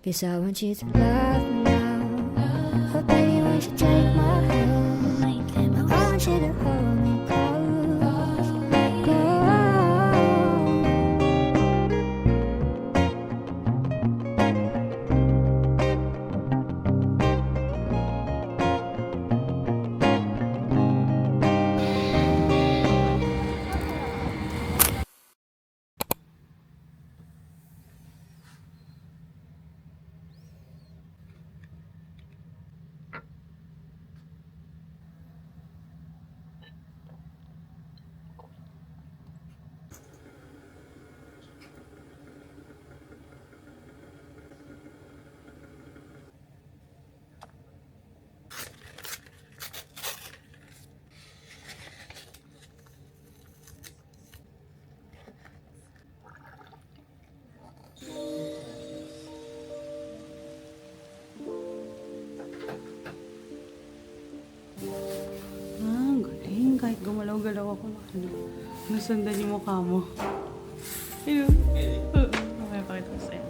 'cause I want you to love me now. Oh baby, won't you take my hand? I want you to hold me close, close. Kahit gumalaw-galaw ako, nasundan yung mukha mo. Ayun. Okay, pakita ko sa'yo.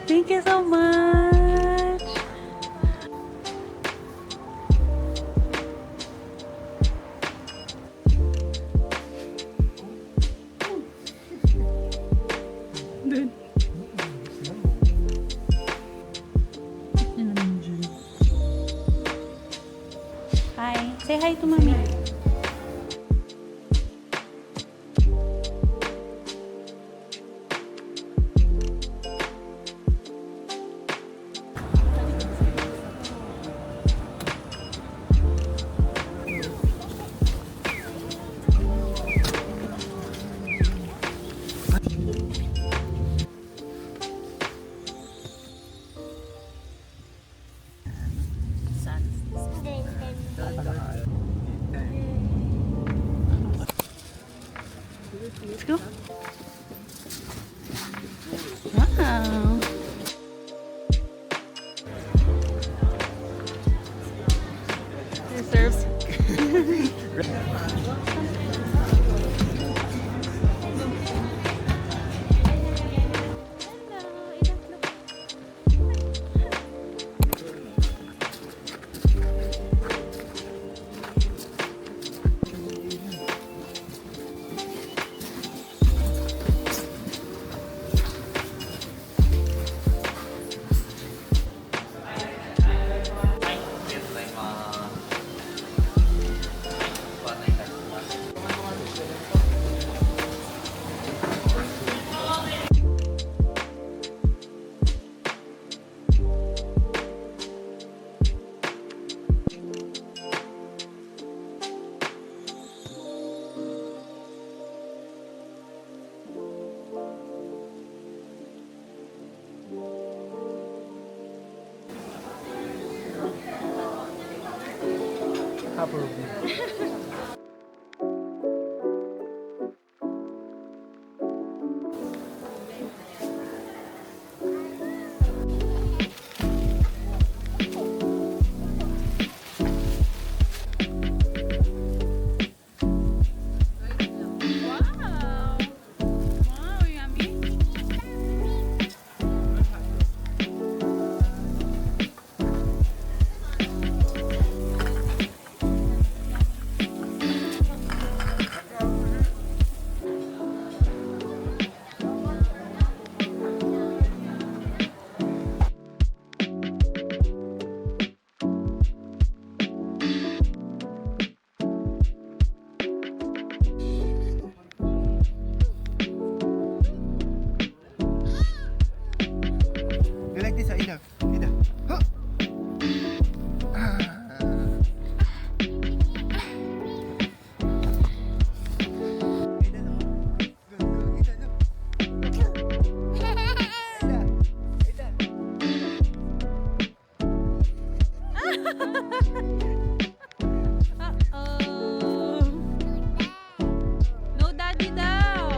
Thank you so much! Dun. Hi! Say hi to mommy! Let's go. Wow. Serves. Sapporo Beer. Wow! Wow, yummy! You like this, Aida? Aida. Huh. Aida, no. Go, go, Aida, no. Aida, Aida. Uh-oh! No daddy daw!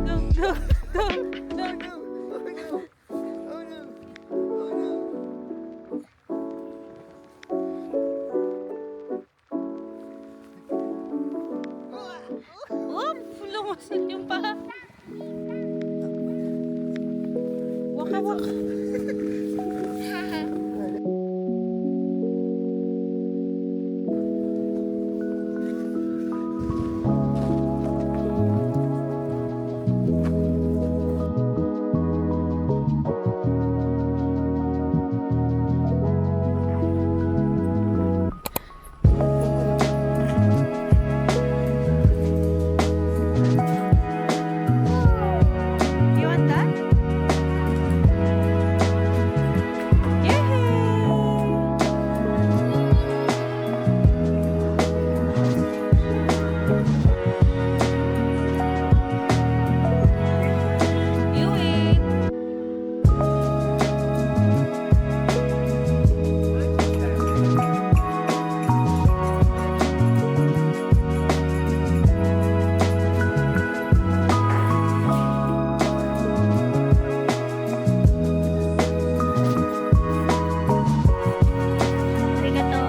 Go, go, go, go! Oh no! Oh no! Oh no! Oop! Lumusot yung paa! Waka, waka! You want that? Yay! You eat! Arigato!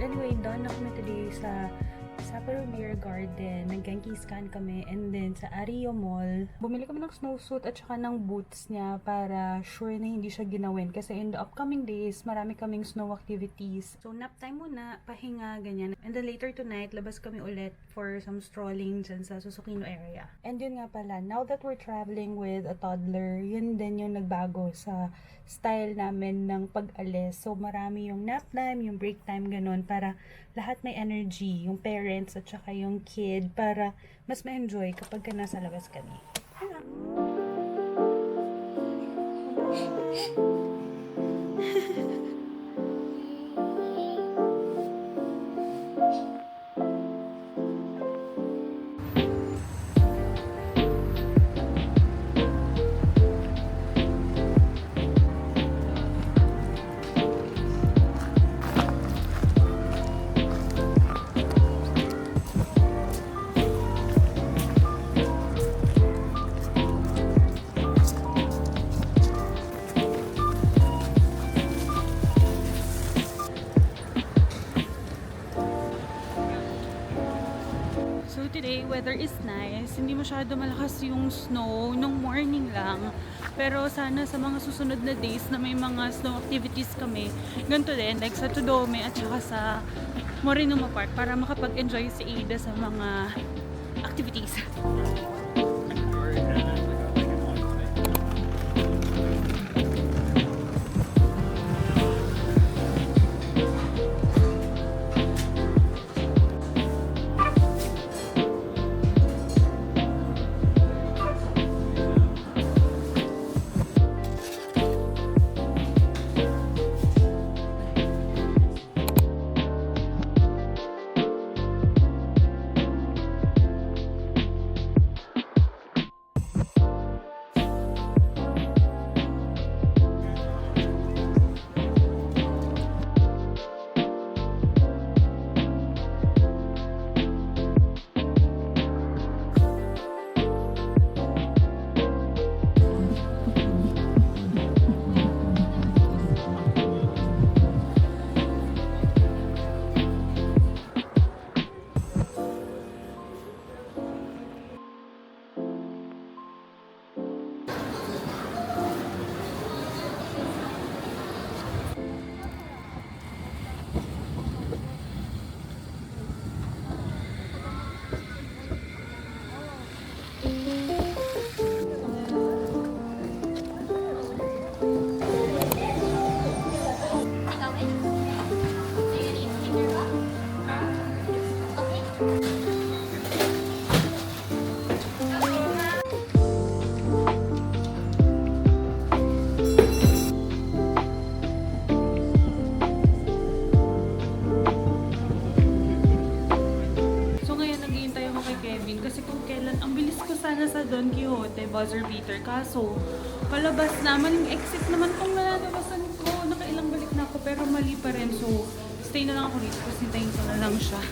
Anyway, done na kami today sa Sapporo Beer Garden. Nag-Genghis Khan kami. And then sa Ario Mall, bumili kami ng snowsuit at saka ng boots niya para sure na hindi siya ginawin. Kasi in the upcoming days, marami kaming snow activities. So, nap time muna, pahinga, ganyan. And then later tonight, labas kami ulit for some strolling dyan sa Susukino area. And yun nga pala, now that we're traveling with a toddler, yun din yung nagbago sa style namin ng pag-alis. So, marami yung nap time, yung break time, ganun, para lahat may energy, yung parents at saka yung kid, para mas ma-enjoy kapag ka nasa labas kami. weather is nice. Hindi masyado malakas yung snow nung morning lang. Pero sana sa mga susunod na days na may mga snow activities kami, ganito din, like sa Tudome at saka sa Morinuma Park para makapag-enjoy si Ada sa mga activities. Sa Don Quixote, buzzer beater. Kaso, palabas naman yung exit naman kung nalalabasan ko. Nakailang balik na ako pero mali pa rin. So, stay na lang ako dito kasi hintayin ko na lang siya.